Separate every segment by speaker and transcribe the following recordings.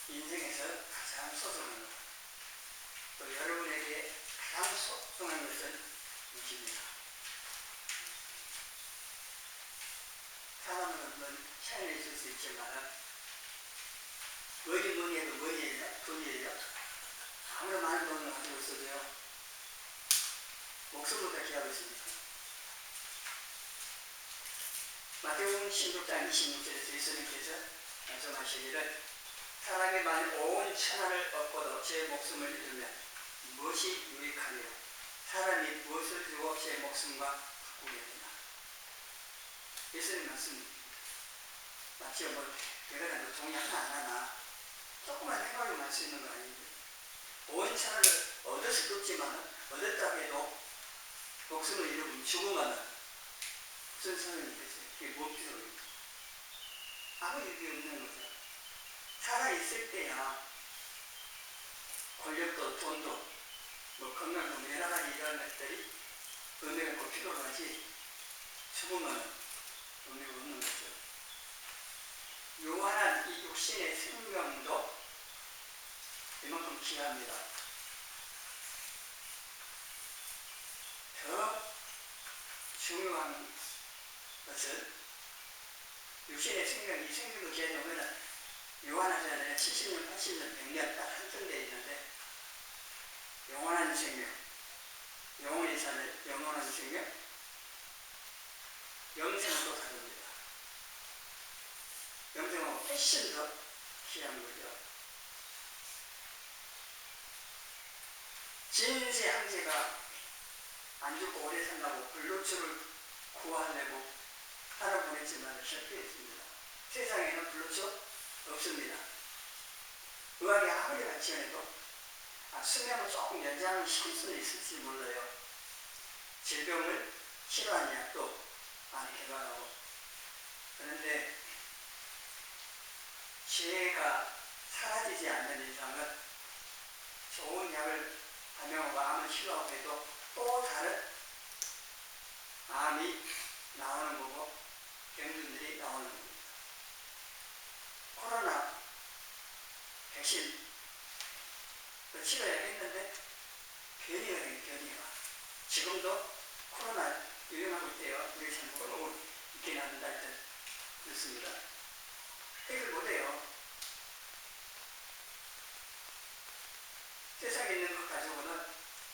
Speaker 1: 인생에서 가장 소중한 것, 또 여러분에게 가장 소중한 것은 무엇입니다. 사람은 물론 차이가 있을 수 있지만 뭐니 해도 뭐니예요? 돈이에요. 아무리 많은 돈을 가지고 있어도요, 목숨보다 귀하고 있습니다. 마태복음 16장 26절에서 예수님께서 말씀하시기를 사람이 만일 온 천하를 얻고도 제 목숨을 잃으면 무엇이 유익하리요? 사람이 무엇을 주고 제 목숨과 바꾸겠느냐? 예수님 말씀 마치 내가 종이 하나 안 하나 조금만 생각을 할 수 있는 거 아닌데, 온 천하를 얻을 수도 없지만 얻었다 해도 목숨을 잃으면 죽으면 무슨 소용이 되겠어요? 그게 무엇 필요해요? 아무 의미 없는 거죠. 살아있을 때야 권력도 돈도 건강도 여러 가지 이런 것들이 의미가 꼭 필요로 하지, 죽으면 의미가 없는 거죠. 요한한 이 육신의 생명도 이만큼 귀합니다. 더 중요한 것은 육신의 생명, 이 생명도 귀하냐면 요한하잖아요. 70년, 80년, 100년 딱 한정되어 있는데, 영원한 생명, 영원히 사는 영원한 생명, 영생은 또 다릅니다. 영생은 훨씬 더 귀한 거죠. 진세 황제가 안 죽고 오래 산다고 불로초를 구하려고 하러 보냈지만 실패했습니다. 세상에는 불로초 없습니다. 의학이 아무리 발전해도 수명을 조금 연장을 시킬 수는 있을지 몰라요. 질병을 치료하는 약도 많이 개발하고. 그런데 죄가 사라지지 않는 이상은 좋은 약을 발명하고 암을 치료하고 해도 또 다른 암이 나오는 거고 병균들이 나오는 겁니다. 코로나 백신 치료해야 했는데 변이가 돼요. 변이가. 지금도 코로나 유행하고 있대요. 우리 잘 모르고 있긴 한다 하여튼 그렇습니다. 해결 못해요. 세상에 있는 것 가지고는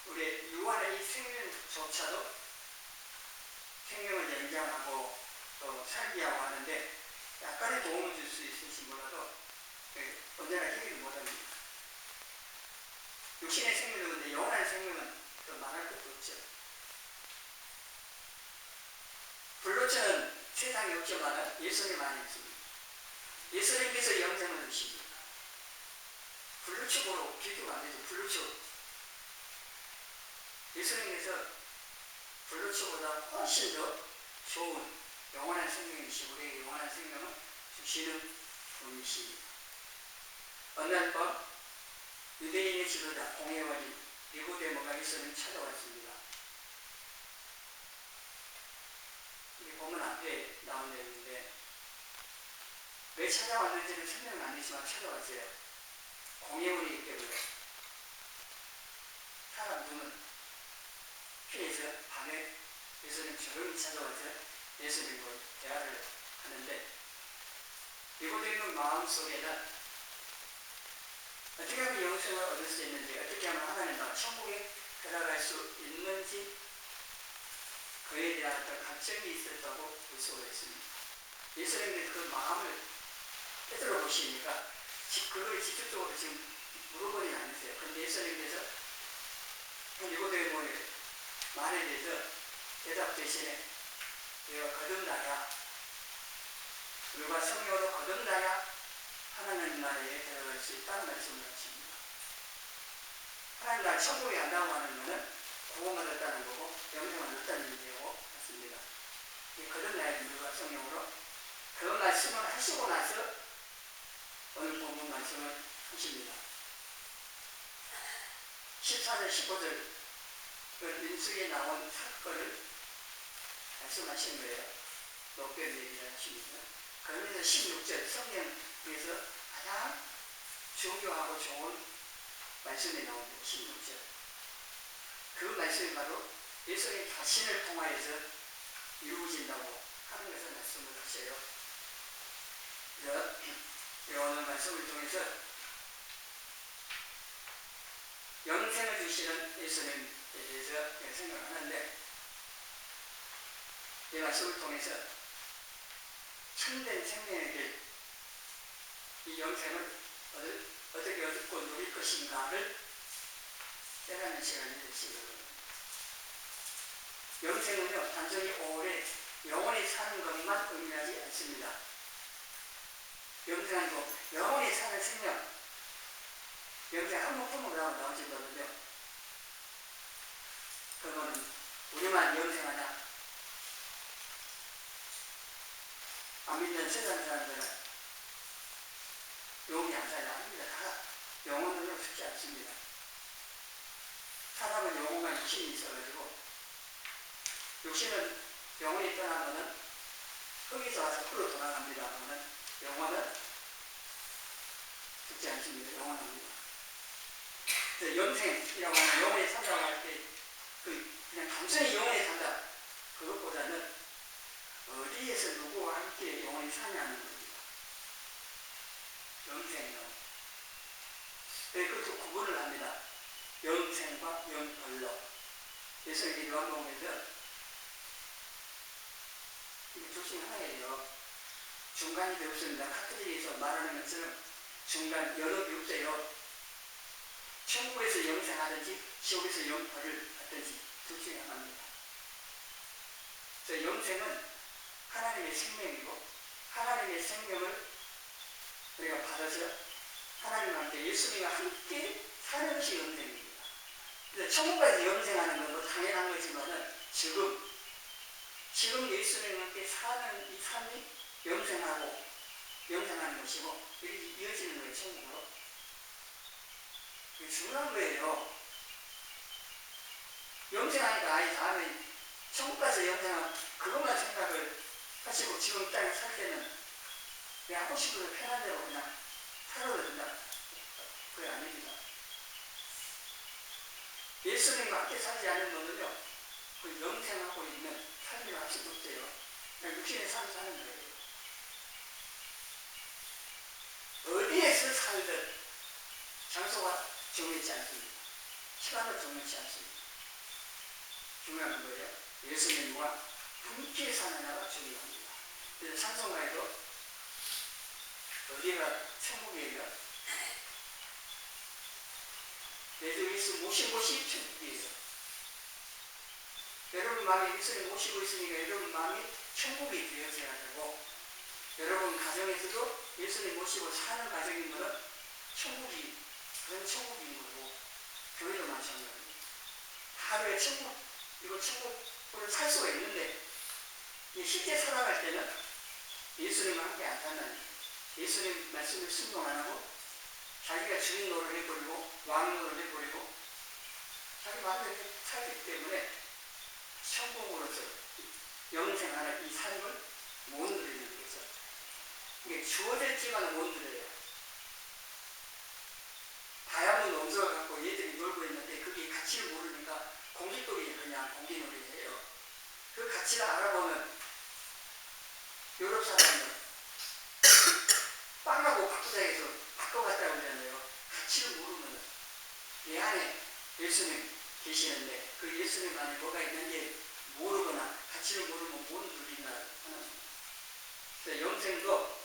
Speaker 1: 우리 유한의 이 생명조차도 생명을 연장하고 또 살게 하고 하는데 약간의 도움을 줄 수 있을지 몰라도 언제나 해결을 못합니다. 육신의 생명도 근데 영원한 생명은 더 말할 것도 없죠. 불로초는 세상에 없지만 예수님 안에 있습니다. 예수님께서 영생을 주십니다. 불로초로 비교가 안 되죠. 불로초. 예수님께서 불로초보다 훨씬 더 좋은 영원한 생명이시고 우리에게 영원한 생명을 주시는 분이십니다. 어느 날 밤 유대인의 지도자 공회원이 니고데모가 예수님을 찾아왔습니다. 이 본문 앞에 나온 내용인데 왜 찾아왔는지는 설명은 안 했지만 찾아왔어요. 공회원이기 때문에 사람 눈은 피해서 밤에 예수님 조용히 찾아와서 예수님과 대화를 하는데 니고데모 마음속에는 어떻게 하면 영생을 얻을 수 있는지, 어떻게 하면 하나님 나라 천국에 들어갈 수 있는지 그에 대한 어떤 감정이 있었다고 무서워했습니다. 예수님께서 그 마음을 헤들어 보시니까 그걸 직접적으로 지금 물어보지 않으세요. 그런데 예수님께서 니고데모의 말에 대해서 대답 대신에 내가 거듭나야, 우리가 성령으로 거듭나야 하나님 나라에 들어갈 수 있다는 말씀을 하십니다. 하나님 나라 천국에 간다고 하는 것은 구원을 얻었다는 거고 영생을 얻었다는 얘기고 같습니다. 거듭나야 우리가 성령으로 그 말씀을 하시고 나서 오늘 본문 말씀을 하십니다. 14절 15절 그 민수기에 나온 사건을 말씀하신 거예요. 녹별 얘기를 하십니다. 그러면서 16절 성경에서 가장 중요하고 좋은 말씀이 나옵니다. 16절. 그 말씀이 바로 예수님 자신을 통하여서 이루어진다고 하는 것을 말씀을 하셔요. 오늘 말씀을 통해서 영생을 주시는 예수님에 대해서 생각을 하는데, 이 말씀을 통해서 참된 생명의 길, 이 영생을 어떻게 얻고 누릴 것인가를 깨닫는 시간이 되시거든요. 영생은요, 단순히 오래 영원히 사는 것만 의미하지 않습니다. 영생은 영원히 사는 생명, 영생 한 목숨으로 나오시거든요. 그거는 우리만 영생하냐? 안 믿는 세상 사람들은 영원히 안 살지 않습니다. 다 영혼은 죽지 않습니다. 사람은 영혼과 육신이 있어가지고, 육신은 영혼이 떠나면은 거기서 와서 흙으로 돌아갑니다만은 영혼은 죽지 않습니다. 영원합니다. 영생이라고 하는 영원히 산다고 할 때, 그냥 단순히 영원히 산다, 그것보다는 어디에서 누구와 함께 영원히 사냐는 겁니다. 영생이요. 그것도 구분을 합니다. 영생과 영벌로. 그래서 이 요한복음에서 이게 조심 하나예요. 중간이 되었습니다. 카톨릭에서 말하는 것처럼 중간 여러 개 없어요. 천국에서 영생하든지 지옥에서 영벌을 하든지 둘 중에 하나입니다. 그래서 영생은 하나님의 생명이고, 하나님의 생명을 우리가 받아서 하나님과 함께, 예수님과 함께 사는 것이 영생입니다. 그래서 천국까지 영생하는 건 뭐 당연한 거지만은 지금 예수님과 함께 사는 이 삶이 영생하는 것이고, 이렇게 이어지는 거예요, 천국으로. 이게 중요한 거예요. 영생하니까 아이 다음에 천국 가서 영생하면 그것만 생각을 하시고, 지금 땅에 살 때는 내 하고 싶은 대로 편한 대로 그냥 살아도 된다. 그게 아닙니다. 예수님과 함께 살지 않은 분은요, 그 영생하고 있는 삶을 할 수도 없어요. 그냥 육신의 삶을 사는 거예요. 어디에서 살든 장소가 정해지지 않습니다. 시간도 정해지지 않습니다. 중요한 거예요. 예수님과 함께 사느냐가 중요합니다. 그래서 찬송가에도 어디가 천국이에요? 내 주 예수 모신 곳이 천국이에요. 여러분 마음에 예수님 모시고 있으니까 여러분 마음이 천국이 되어져야 되고, 여러분 가정에서도 예수님 모시고 사는 가정이면 천국이, 그런 천국인 거고, 교회도 마찬가지입니다. 하루에 이거 천국으로 살 수가 있는데, 실제 살아갈 때는 예수님과 함께 안 산다니, 예수님 말씀을 순종 안 하고 자기가 주인 노릇을 해버리고 왕 노릇을 해버리고 자기 마음대로 살기 때문에 천국으로서 영생하는 이 삶을 못 누리는 거죠. 이게 주어졌지만 못 누려요. 다양한 농사를 갖고 얘들이 놀고 있는데 그게 가치를 모르니까 공깃돌이 그냥 공기놀이를 해요. 그 가치를 알아보면 유럽 사람은 빵하고 바꾸자 해서 바꿔갔다고 그러잖아요. 가치를 모르면 내 안에 예수님 계시는데 그 예수님 안에 뭐가 있는지 모르거나 가치를 모르면 못 누린다 하는. 그래서 영생도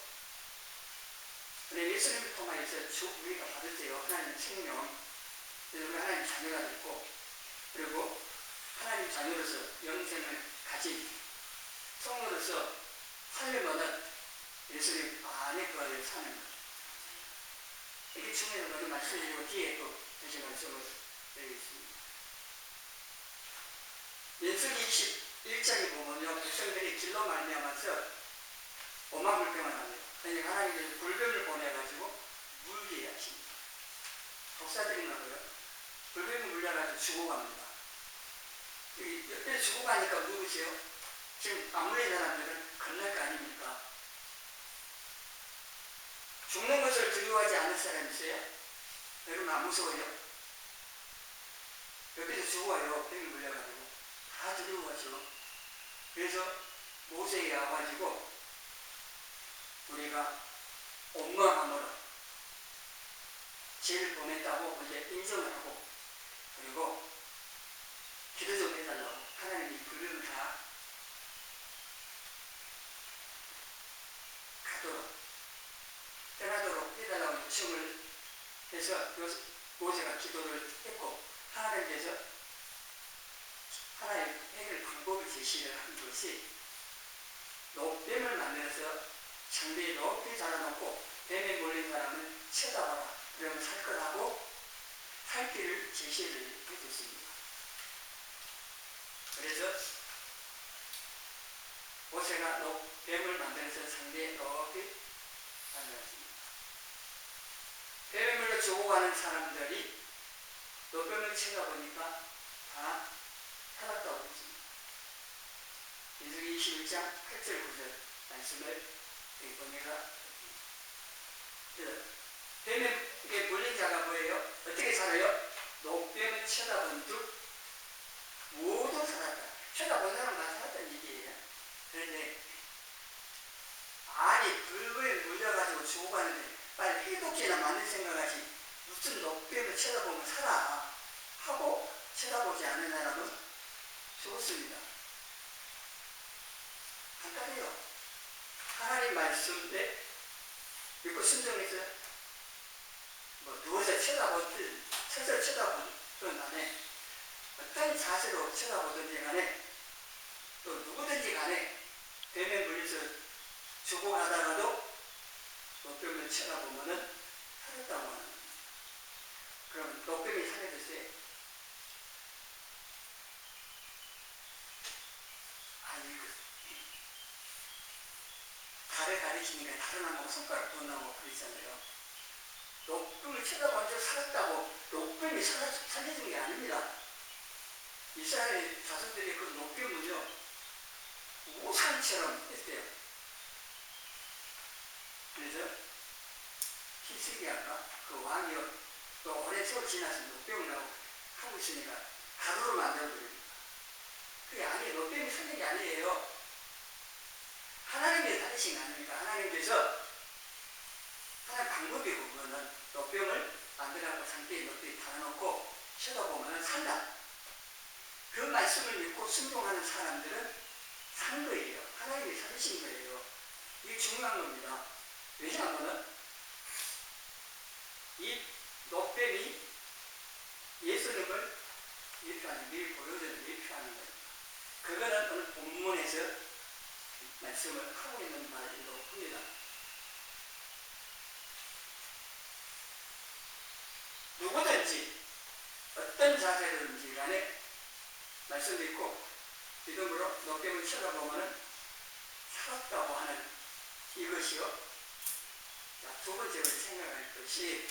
Speaker 1: 예수님을 통하여서 우리가 받을때요. 하나님 생명, 우리 하나님 자녀가 됐고, 그리고 하나님 자녀로서 영생을 가진 성으로서 살려면은 예수님 안에 거하여 사는 것. 이게 중요한 거는 말씀드리고 뒤에 또 다시 말씀을 드리겠습니다. 민수기 21장에 보면요, 백성들이 길로 말미암아서 오만불평을 합니다. 그러니까 하나님께서 불뱀을 보내가지고 물게 하십니다. 독사들인가 봐요. 불뱀이 물려가지고 죽어갑니다. 옆에 죽어가니까 누구세요? 지금 아무리 사람들은 건널 거 아닙니까? 죽는 것을 두려워하지 않을 사람 있어요? 여러분 안 무서워요? 옆에서 죽어요. 뱀이 물려가지고. 다 두려워하죠. 그래서 모세에게 와가지고 우리가 온건함으로 죄를 범했다고 이제 인정을 하고 그리고 기도 좀 해달라고 하나님이 불륜을 다 가도록 떠나도록 해달라고 요청을 해서 모세가 기도를 했고 하나님께서 하나의 해결 방법을 제시를 한 것이 뱀을 만들어서 상대에 높이 달아놓고 뱀에 몰린 사람은 쳐다봐라 그러면 살 거라고 살 길을 제시를 해줬습니다. 그래서 모세가 뱀을 만들어서 상대에 높이 달아놨습니다. 뱀에 물려 죽어가는 사람들이 뱀을 쳐다보니까 다 살았다고 했습니다. 민수기 21장 8절 9절 말씀을 보내가 뱀에 물린 자가 뭐예요? 어떻게 살아요? 뱀을 쳐다본 듯 모두 살았다. 쳐다본 사람 다 살았다는 얘기예요. 그런데 아니 불거에 물려가지고 죽어가는데 빨리 해독제나 만들 생각하지 무슨 뱀을 쳐다보면 살아 하고 쳐다보지 않는 사람은 죽었습니다. 간단해요. 하나님 말씀에 믿고 순종해서 누워서 쳐다보든 서서 쳐다보든 간에 어떤 자세로 쳐다보든지 간에 또 누구든지 간에 뱀에 물려서 죽어가다가도 뱀을 쳐다보면은 살았다고 하는 거예요. 그럼 뱀이 살아졌어요? 아니 달을 가리키니까 다른 안 보고 손가락 못 나오고 그러잖아요. 뱀을 쳐다보면서 살았다고 뱀이 살려준 게 아닙니다. 이스라엘 자손들이 그 뱀은요 우상처럼 했대요. 그래서 히스기야가 그 왕이요 또 오랜 세월 지나서 뱀을 하고 있으니까 가루로 만들어버립니다. 그게 아니에요. 뱀이 살린 게 아니에요. 하나님이 살리신 게 아닙니까? 하나님께서 하나님 방법이고 그거는 뱀을 만들어갖고 상대에 높이 달아놓고 쳐다보면 산다. 그 말씀을 믿고 순종하는 사람들은 산 거예요. 하나님이 살리신 거예요. 이게 중요한 겁니다. 왜냐하면 이 뱀이 예수님을 일표하는 미리 보여주는 일표하는 거예요. 그거는 오늘 본문에서 말씀을 하고 있는 말이기도 합니다. 누구든지 어떤 자세든지 간에 말씀 듣고 믿음으로 뱀을 쳐다보면 살았다고 하는 이것이요. 자, 두 번째로 생각할 것이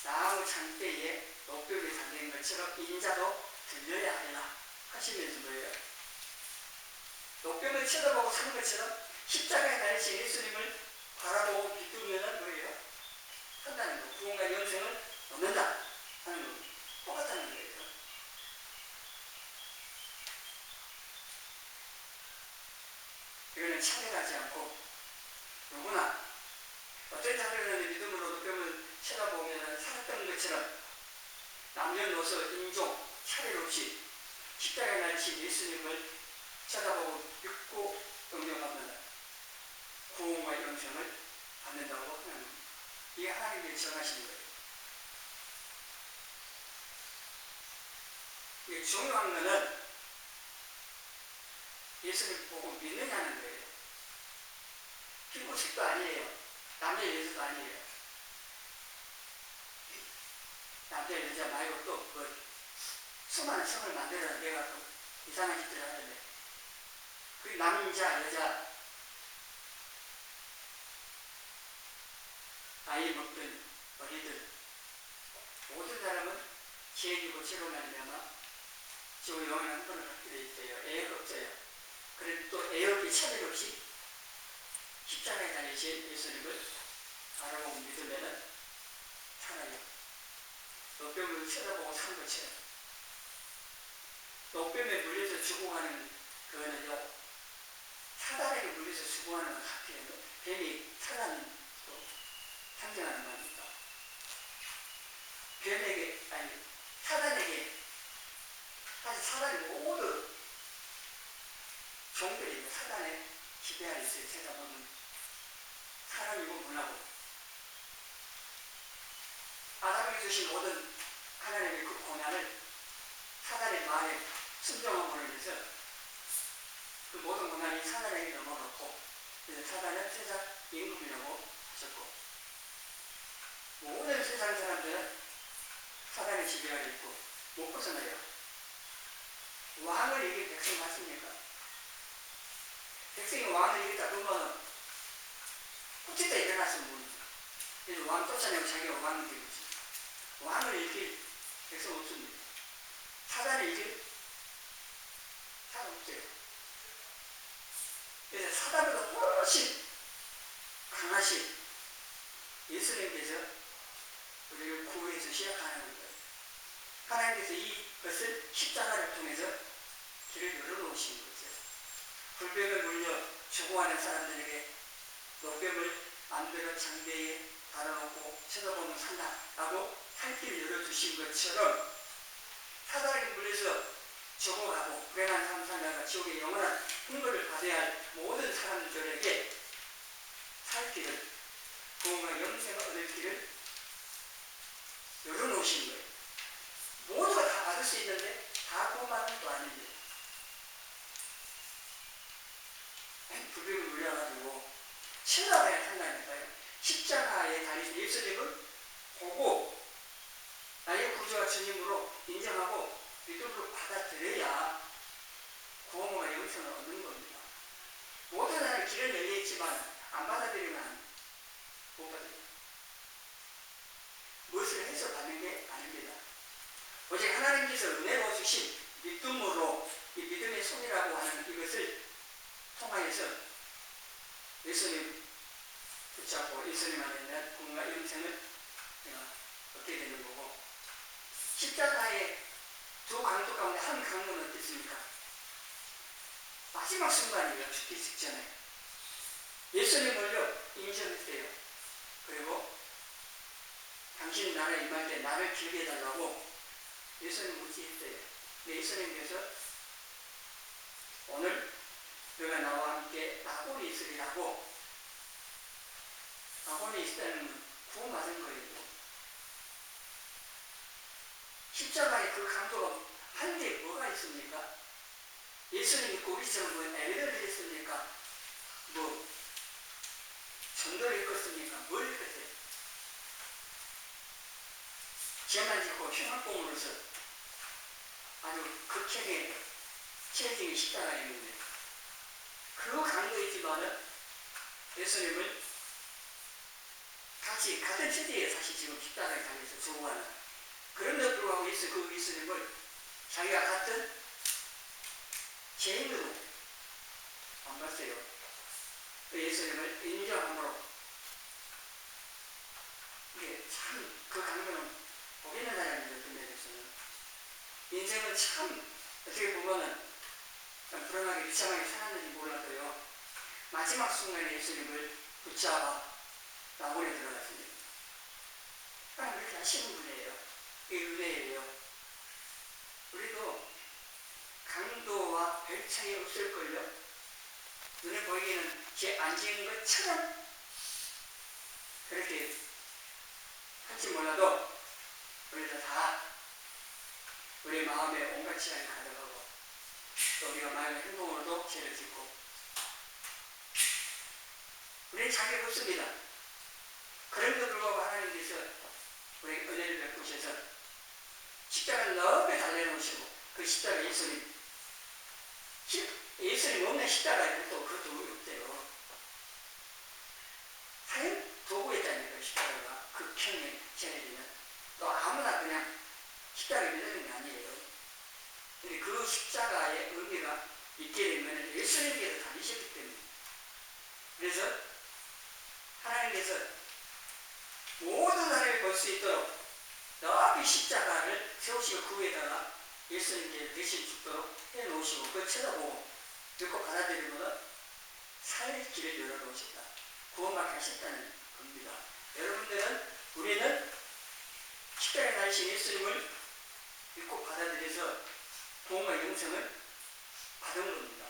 Speaker 1: 나무 창대에 뱀이 달린 것처럼 인자도 들려야 하리라 하시면서 뭐예요? 뱀을 쳐다보고 사는 것처럼 십자가에 달리신 예수님을 바라보고 비추면 뭐예요? 산다는 거. 구원과 영생을 얻는다 하는 거. 똑같다는 거예요. 이거는 차별하지 않고 누구나 어떤 자들은 믿음으로 뱀을 쳐다보면 살았던 것처럼 남녀노소 인종 차별 없이 십자가에 달리신 예수님을 쳐다보고 믿고 응용하면 구원과 영생을 받는다고 하는 겁니다. 이게 하나님이 정하시는 거예요. 이게 중요한 것은 예수를 보고 믿느냐는 거예요. 피부식도 아니에요. 남자 여자도 아니에요. 남자 여자 말고 또 수많은 성을 만들어서 내가 또 이상한 짓을 하는데 그 남자 여자 아이 먹든 어리든 모든 사람은 지혜이고 죄로 말미암아 지옥 영원한 한 번을 갖게 돼 있어요. 애역 없어요. 그래도 또 애역이 차별 없이 십자가에 달리신 예수님을 바라보고 믿으면 살아요. 녹병을 쳐다보고 산 것처럼. 녹병에 물려서 죽어가는 그거는요, 사단에게 물려서 죽어가는 것 같아요. 뱀이 사단도 상징하는 말입니다. 뱀에게, 아니, 사단에게, 사실 사단이 모두 종들이 사단의 지배 아래 있어요. 제가 보면 사람이고 문하고 아담에게 주신 모든 하나님의 그 고난을 사단의 말에 순종함으로 인해서 그 모든 고난이 사단에게 넘어갔고, 그래서 사단은 세상 임금이라고 하셨고, 모든 세상 사람들은 사단의 지배 아래 있고 못 벗어나요. 왕을 이긴 백성 맞습니까? 백성이 왕을 이겼다 그러면 꾸짖다 일어났으면 모르죠. 그래서 왕 쫓아내고 자기가 왕이 되겠지. 왕을 이길 백성 없습니다. 사단을 이길 사람 없어요. 그래서 사단보다 훨씬 강하신 예수님께서 우리를 구해서 시작하는 거예요. 하나님께서 이것을 십자가를 통해서 길을 열어놓으신 거죠. 불뱀에 물려 죽어가는 사람들에게 녹뱀을 안배로 장대에 달아놓고 쳐다보면 산다라고 살 길을 열어주신 것처럼 사단에게 물려서 죽어가고 불행한 삶 살다가 지옥의 영원한 흥분을 받아야 할 모든 사람들에게 살 길을, 구원과 영생을 얻을 길을 열어놓으신 거예요. 모두가 다 받을 수 있는데 다 구원받는 것도 아닙니다. 불뱀을 물려가지고 쳐다봐야 산다니까요. 십자가에 달리신 예수님을 보고 나의 구주와 주님으로 인정하고 믿음으로 받아들여야 구원과 영생을 얻는 겁니다. 모든 사람이 길은 열려있지만 안 받아들이면 못 받아요. 무엇을 해서 받는 게 아닙니다. 오직 하나님께서 은혜로 주신 믿음으로, 이 믿음의 손이라고 하는 이것을 통하여서 예수님 붙잡고 예수님 안에 있는 구원과 영생을 얻게 되는 거고, 십자가의 두 강도 가운데 한 강도는 어떻습니까? 마지막 순간이에요. 죽기 직전에 예수님을요 인정했대요. 그리고 당신 나라에 임할 때 나를 길게 해달라고 예수님 묻지했대요. 예수님께서 오늘 너가 나와 함께 낙원이 있으리라고, 낙원이 있다는 구원받은 거예요. 십자가에 그 강도가 한 게 뭐가 있습니까? 예수님이 우리처럼 뭐 애를 했습니까? 뭐 전도를 읽었습니까? 뭘 읽었어요? 죄만 짓고 흉악범으로서 아주 극형의 체증이 십자가에 있는데, 그 강도이지만은 예수님을 같이 같은 체제에 사실 지금 십자가에 달려서 죽어가는, 그런데도 불구하고 그 예수님을 자기가 같은 죄인으로 안 봤어요. 그 예수님을 인정함으로, 이게 참 그 강도는 복 있는 사람이죠. 근데에서는 인생은 참 어떻게 보면은 불안하게 비참하게 살았는지 몰라도요, 마지막 순간에 예수님을 붙잡아 낙원에 들어갔습니다. 하나님 그렇게 하시는 분이에요. 이게 은혜예요. 우리도 강도와 별 차이 없을걸요? 눈에 보이기에는 죄 안 지은 것처럼 그렇게 할지 몰라도 우리도 다 우리 마음에 온갖 지향이 가득하고, 또 우리가 마음의 행동으로도 죄를 짓고, 우리는 자격 없습니다. 그런데도 불구하고 하나님께서 우리에게 은혜를 베푸셔서 십자가를 넓게 달려놓으시고, 그 십자가 예수님 없는 십자가에 또 그것도 없대요. 사형 도구였다니까. 십자가가 극형의 죄는 또 아무나 그냥 십자가에 밀리는 게 아니에요. 근데 그 십자가의 의미가 있게 되면 예수님께서 달리셨기 때문에, 그래서 하나님께서 모든 사람이 볼 수 있도록 넓이 십자가를 세우시고 그 위에다가 예수님께 대신 죽도록 해놓으시고 그걸 쳐다보고 듣고 받아들이면 살 길을 열어놓으셨다. 구원받게 하셨다는 겁니다. 여러분들은 우리는 십자가에 달리신 예수님을 믿고 받아들여서 구원과 영생을 받은 겁니다.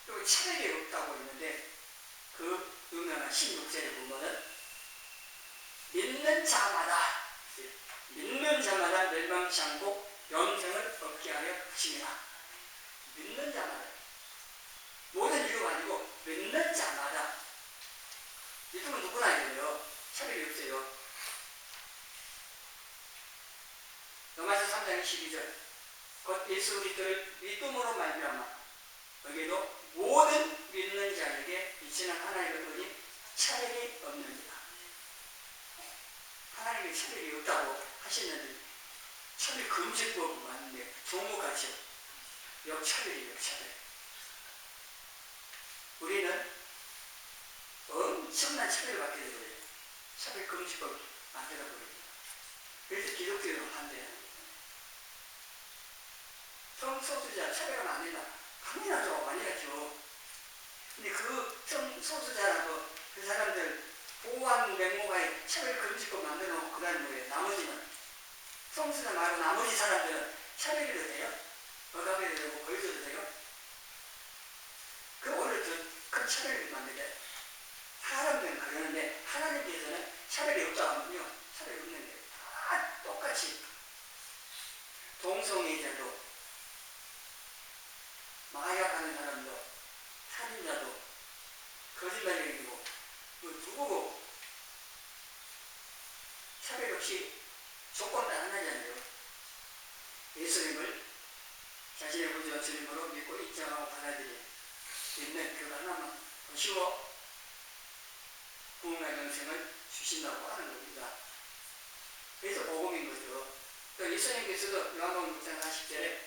Speaker 1: 그리고 차별이 없다고 했는데 그 유명한 16절에 보면은 믿는 자마다 멸망치 않고 영생을 얻게 하려 하심이라. 믿는 자마다 모든 이유가 아니고 믿는 자마다. 믿으면 누구나 해요. 차별이 없어요. 로마서 3장 12절 곧 예수 그리스도를 믿음으로 말미암아 여기도 모든 믿는 자에게 이치는 하나님의 은이 차별이 없느니라. 하나님의 차별이 없다고 하시는데 차별 금지법은 맞는데 종목같이요. 역차별이에요. 역차별. 우리는 엄청난 차별을 받게 되거든요. 차별 금지법 만들어버립니다. 그래서 기독교로 반대해요. 성소수자 차별하면 안 된다. 당연하죠. 아니라죠. 근데 그 성소수자라고 그 사람들 보호하는 맹목하에 차별 금지법 만들어 놓고 그다는 거예요. 나머지는 성소수자 말고 나머지 사람들은 차별해도 돼요? 억압해도 되고 보여줘도 돼요? 그 오히려 더 큰 차별을 만들게. 사람들은 그러는데 하나님께서는 차별이 없다고 하면요. 차별이 없는데 다 똑같이 동성애자도 마약하는 사람도 살인자도 거짓말쟁이고 누구고 차별 없이 조건 단 하나잖아요. 예수님을 자신의 구주와 주님으로 믿고 인정하고 받아들인 믿는 그 하나만 보시고 구원과 영생을 주신다고 하는 겁니다. 그래서 복음인 거죠. 또 예수님께서도 요한복음 6장 40절에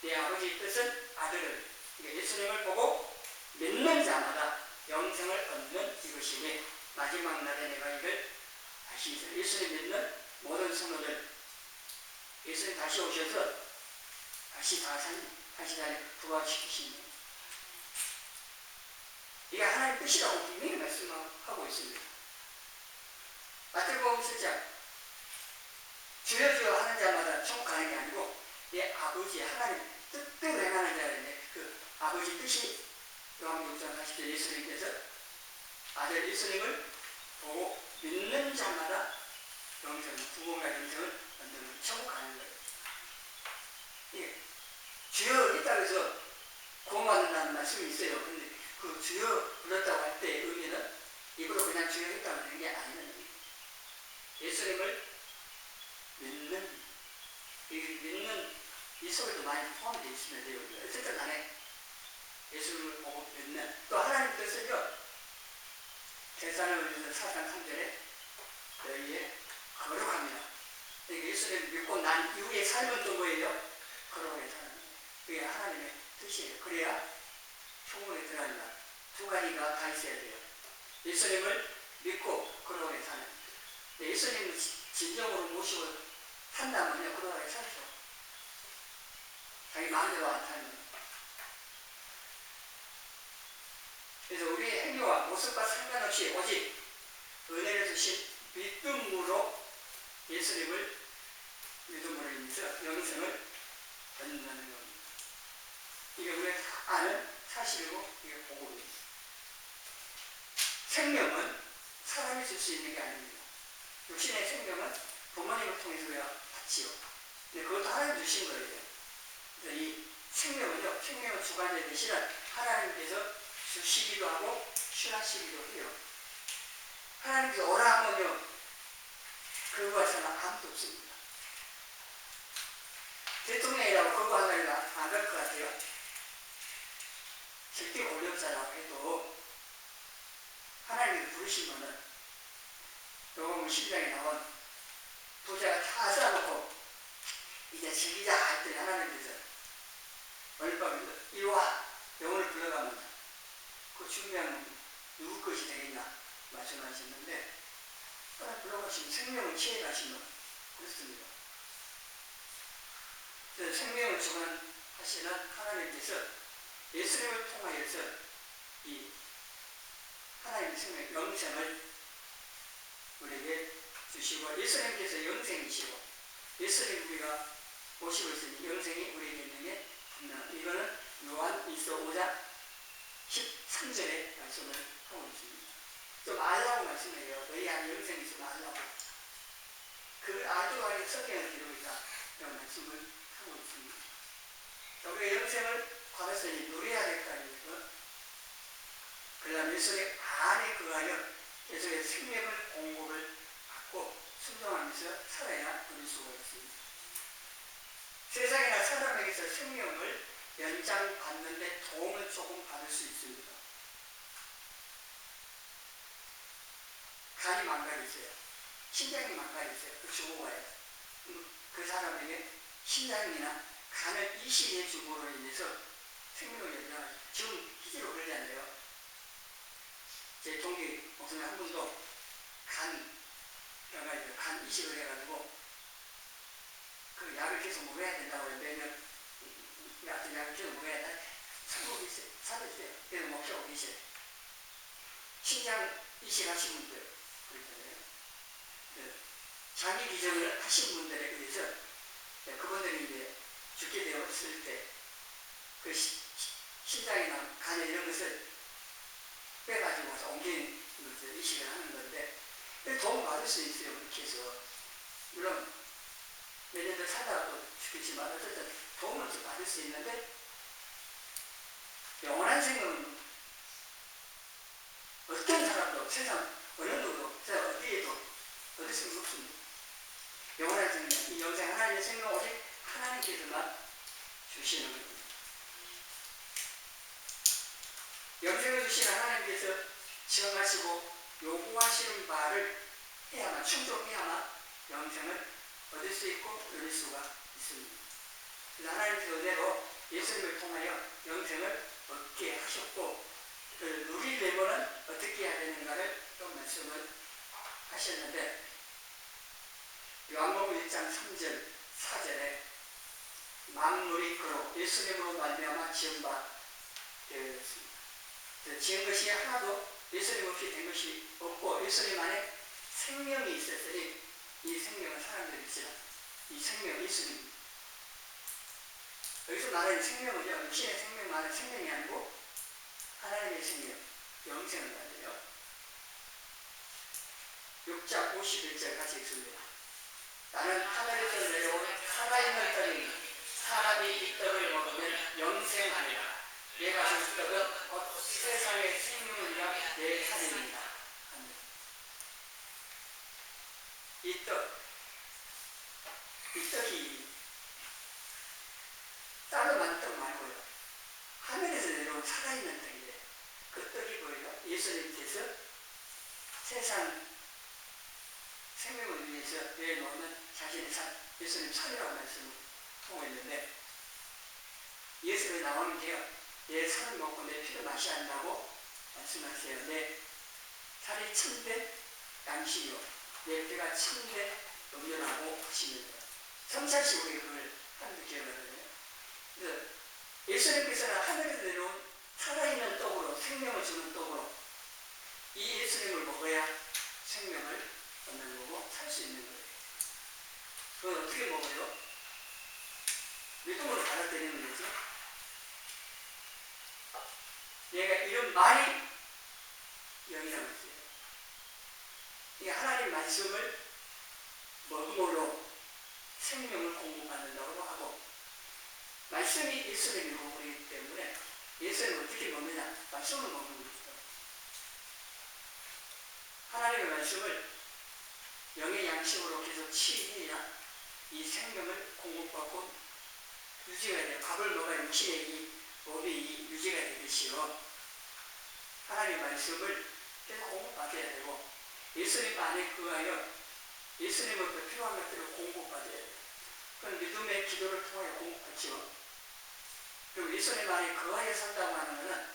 Speaker 1: 내 아버지의 뜻은 아들을 그러니까 예수님을 보고 믿는 자마다 영생을 얻는 이것이니 마지막 날에 내가 이걸 다시 예수님 믿는 모든 성도들 예수님 다시 오셔서 다시 다시 부활시키십니다. 이게 하나님의 뜻이라고 분명히 말씀하고 있습니다. 마태복음 7장 주여 주여 하는 자마다 천국 가는 게 아니고 내 아버지 하나님 뜻대로 행하는 자인데 그 아버지 뜻이 요한복음 6장 40절 예수님께서 아들 예수님을 보고 믿는 자마다 영생, 구원과 영생을 만드는 천국 가는 거예요. 예. 주여 있다고 해서 구원받는다는 말씀이 있어요. 근데 그 주여 불렀다고 할 때 의미는 입으로 그냥 주여 했다고 하는 게 아니는 예수님을 믿는 이 속에도 많이 포함되어 있습니다. 어쨌든 간에 예수님을 보고 믿는 또 하나님 뜻은요. 대사로니가서 4장 3절에 너희의 거룩합니다. 그러니까 예수님을 믿고 난 이후의 삶은 또 뭐예요? 거룩하게 사는 거예요. 그게 하나님의 뜻이에요. 그래야 천국에 들어간다. 두 가지가 다 있어야 돼요. 예수님을 믿고 거룩하게 사는 거예요. 예수님을 진정으로 모시고 산다면요. 거룩하게 살죠. 자기 마음대로 안 살면. 그래서 우리의 행위와 모습과 상관없이 오직 은혜를 주신 믿음으로 예수님을 믿음으로 인해서 영생을 얻는다는 겁니다. 이게 우리가 다 아는 사실이고 이게 복음입니다. 생명은 사람이 줄 수 있는 게 아닙니다. 육신의 생명은 부모님을 통해서 받지요. 근데 그것도 하나님 주신 거예요. 그래서 이 생명은요, 생명의 주관자 되시는 하나님께서 주시기도 하고 취하시기도 해요. 하나님께서 오라 하면요, 거부하시는 아무도 없습니다. 대통령이라고 거부하는 안 갈 것 같아요. 절대 권력자라고 해도 하나님이 부르시면은 요금 10장에 나온 부자가 다 쌓아놓고 이제 즐기자 할 때 하나님께서 오늘 밤에 이리 와 영혼을 불러가면 그 중요한 누구 것이 되겠어요? 말씀하셨는데 불러가시면 생명을 취해가시면 그렇습니다. 그래서 생명을 주관하시는 하나님께서 예수님을 통하여서 이 하나님의 생명, 영생을 우리에게 주시고, 예수님께서 영생이시고, 예수님 우리가 모시고 있으니 영생이 우리에게 있는 게 분명합니다. 이거는 요한일서 5장 13절의 말씀을 하고 있습니다. 좀 알라고 말씀해요. 너희 안에 영생이 있으면 알라고. 그 아주 많이 성경을 기록있다 이런 말씀을 하고 있습니다. 우리가 영생을 받았으니 누려야 될 거 아닙니까? 그러나 예수님 안에 거하여 계속해서 생명을 공급을 받고 순종하면서 살아야 누릴 수가 있습니다. 세상이나 사람에게서 생명을 연장받는데 도움을 조금 받을 수 있습니다. 간이 망가졌어요. 심장이 망가졌어요. 그 죽어가요. 그 사람에게 심장이나 간을 이식해 줌으로 인해서 생명을 연장하죠. 지금 희지로 그러잖아요. 제 동기 목사님 한 분도 간 이식을 해가지고 그 약을 계속 먹어야 된다고 해요. 매년 약을 계속 먹어야 돼. 성공이 있어요. 살아있어요. 그래서 목표하고 계셔요. 심장 이식하신 분들 그렇잖아요. 장기 기증을 하신 분들에 의해서 그분들이 이제 죽게 되었을 때 그 심장이나 간에 이런 것을 빼가지고 와서 옮긴 것을 이식을 하는 건데 도움 받을 수 있어요. 그렇게 해서 물론 몇 년 더 살다가 또 죽겠지만 어쨌든 도움을 좀 받을 수 있는데 영원한 생명은 어떤 사람도 세상 어느 누구도 세상 어디에도 얻을 수는 없습니다. 영원한 생명, 이 영생 하나님의 생명 오직 하나님께서만 주시는 겁니다. 영생을 주신 하나님께서 정하시고 요구하시는 바를 해야만, 충족해야만 영생을 얻을 수 있고 누릴 수가 있습니다. 그래서 하나님께서 그대로 예수님을 통하여 영생을 얻게 하셨고, 그 누리려면은 어떻게 해야 되는가를 또 말씀을 하셨는데, 요한복음 1장 3절 4절에 만물이 그로 예수님으로 말미암아 지은 바 되어 있습니다. 지은 것이 하나도 예수님 없이 된 것이 없고 예수님 안에 생명이 있었으니 이 생명은 사람들이 있어요. 이 생명 예수님. 여기서 말하는 생명은요, 육신의 생명만은 생명이 아니고 하나님의 생명, 영생을 말해요. 6장 51절 같이 읽습니다. 나는 하늘에서 내려온 살아있는 떡이니 사람이 이 떡을 먹으면 영생하리라. 내가 준 떡은 곧 세상의 생명이라 내 살입니다. 이 떡이 따로만 떡 말고요. 하늘에서 내려온 살아있는 떡이에요. 그 떡이 뭐예요? 예수님께서 세상 생명을 위해서 내놓는 자신의 살, 예수님 살이라고 말씀을 하고 있는데, 예수님이 나오는 게요, 내 살을 먹고 내 피를 마셔야 한다고 말씀하세요. 내 살이 참된 양식이요, 내 피가 참된 음료라고 하십니다. 성찰시 우리 그걸 하는 기억하거든요. 그래서 예수님께서는 하늘에서 내려온 살아있는 떡으로, 생명을 주는 떡으로 이 예수님을 먹어야 생명을 얻는 거고 살 수 있는 거예요. 그걸 어떻게 먹어요? 믿음으로 받아들이는 거죠. 얘가 이런 말이 영이라고 했어요. 이게 하나님 말씀을 먹음으로 생명을 공급받는다고 하고, 말씀이 예수님이 먹으기 때문에 예수님을 어떻게 먹느냐? 말씀을 먹는 거죠. 하나님의 말씀을 영의 양식으로 계속 취해야 이 생명을 공급받고 유지가 돼요. 밥을 먹어야 육신의 이 몸이 유지가 되듯이요. 하나님의 말씀을 계속 공급받아야 되고, 예수님 안에 거하여 예수님으로부터 필요한 것들을 공급받아야 돼요. 그건 믿음의 기도를 통하여 공급받죠. 그리고 예수님 안에 거하여 산다고 하는 것은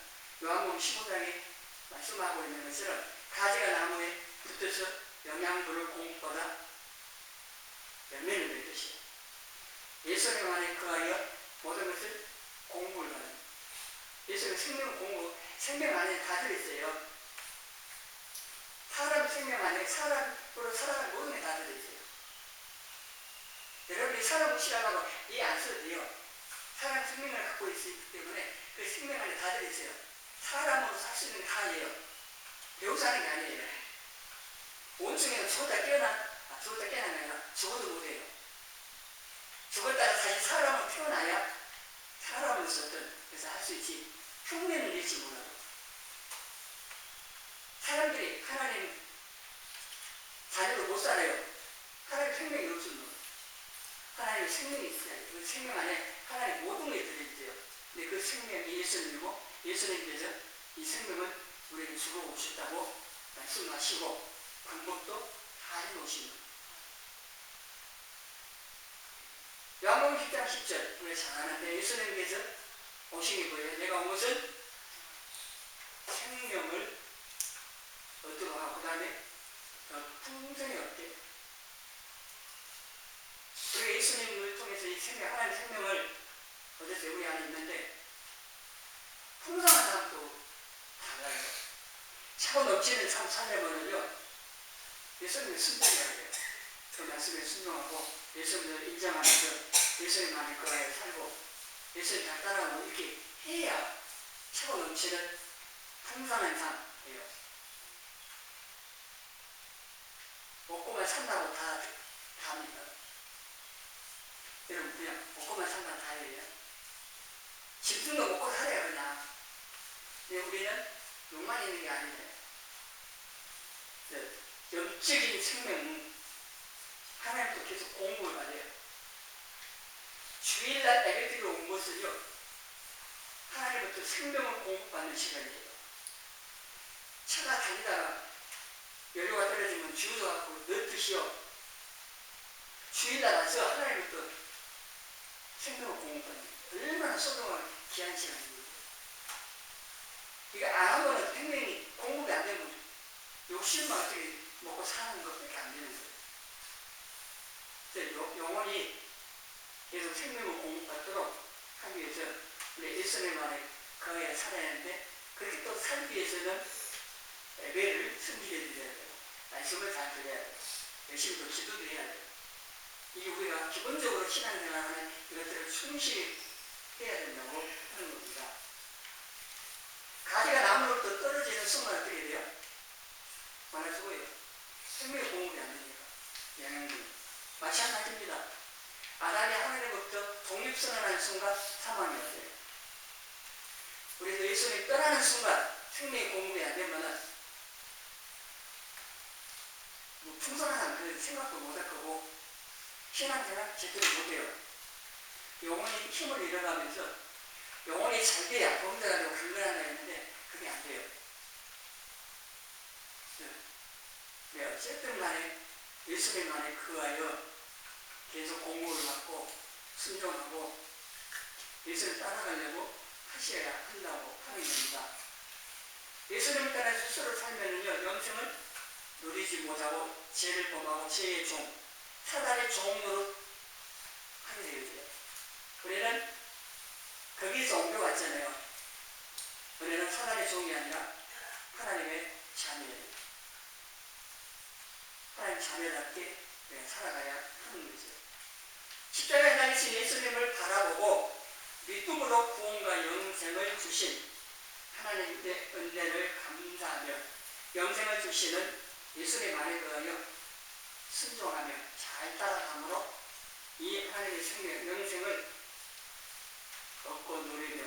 Speaker 1: 요한복음 15장에 말씀하고 있는 것처럼 가지가 나무에 붙어서 영양분을 공급받아 열매를 맺듯이 예수님 안에 거하여 모든 것을 공급을 받는 예수님 생명 공급, 생명 안에 다 들어있어요. 사람 생명 안에 사람으로 살아가는 모든 게 다 들어있어요. 여러분이 사람을 싫어하고 이해 안 써도 돼요. 사람 생명을 갖고 있기 때문에 그 생명 안에 다 들어있어요. 사람으로 살 수 있는 게 다예요. 배우서 하는 게 아니에요. 온중에는 죽었다 죽었다 깨어나는 게 아니라 죽어도 못해요. 죽었다가 다시 사람으로 태어나야 사람으로서든 그래서 할 수 있지. 흉내는 내지 못하고 사람들이 하나님 자녀로 못 살아요. 하나님 생명이 없으면 하나님의 생명이 있어야 돼요. 그 생명 안에 하나님 모든 게 들어있대요. 근데 그 생명이 예수님이고 예수님께서 이 생명을 우리에게 주고 오셨다고 말씀하시고 방법도 다 해놓으신 거예요. 요한복음 10장 10절 우리가 잘 아는데 예수님께서 오신 게 뭐예요? 내가 온 것은 생명을 얻도록 하고 그 다음에 풍성히 얻게 우리가 예수님을 통해서 이 생명, 하나님의 생명을 얻었어요. 우리 안에 있는데 풍성한 삶도 달라요. 차고 넘치는 삶 살려면은요 예수님의 순종해야 돼요. 그 말씀에 순종하고 예수님을 인정하면서 예수님 안에 거하여 살고 예수님 잘 따라가고 이렇게 해야 차고 넘치는 풍성한 삶이에요. 먹고만 산다고 다 답니다. 여러분 그냥 먹고만 산다고 다 해요. 집중도 먹고 살아요 그냥. 근데 우리는 욕만 있는 게 아니에요. 영적인 생명은 하나님도 계속 공부를 받아요. 주일날 예배드리러 온 것은요 하나님부터 생명을 공급받는 시간이에요. 차가 달리다가 연료가 떨어지면 주워갖고 넣듯이요 주일날 와서 하나님부터 생명을 공급받는 얼마나 소중한 귀한 시간입니다. 이거 안 하면은 생명이 공급이 안 되면 욕심만 어떻게 먹고 사는 것밖에 안 되는 거예요. 영혼이 계속 생명을 공급받도록 하기 위해서 우리 예수님 안에 거기에 살아야 하는데 그렇게 또 살기 위해서는 예배를 승리해 드려야 돼요. 말씀을 잘 드려야 돼요. 열심히 또 기도도 해야 돼요. 이게 우리가 기본적으로 신앙생활하는 이것들을 충실히 해야 된다고 하는 겁니다. 가지가 나무로부터 떨어지는 순간 어떻게 돼요? 말할 수가 있어요. 생명의 공급이 안 되니까. 영양분. 마찬가지입니다. 아담이 하나님으로부터 독립선언하는 순간 사망이 왔어요. 우리도 예수님 떠나는 순간 생명의 공급이 안 되면은 뭐 풍성한 생각도 못할 거고 신앙생활 제대로 못해요. 영혼이 힘을 잃어가면서 영혼이 잘 돼야 범죄가 되고 근근한다 했는데 그게 안 돼요. 네, 어쨌든 간에 예수님 안에 거하여 계속 공부를 받고 순종하고 예수를 따라가려고 하셔야 한다고 하는 겁니다. 예수님을 따라 스스로 살면은요 영생을 누리지 못하고 죄를 범하고 죄의 종, 사단의 종으로 하게 되거든요. 우리는 거기서 옮겨왔잖아요. 우리는 사단의 종이 아니라 하나님의 자녀예요. 하나님 자녀답게 살아가야 하는 거죠. 십자가에 달리신 예수님을 바라보고 믿음으로 구원과 영생을 주신 하나님의 은혜를 감사하며 영생을 주시는 예수님 안에 거하여 순종하며 잘 따라감으로 이 하나님의 생명, 영생을 얻고 누리며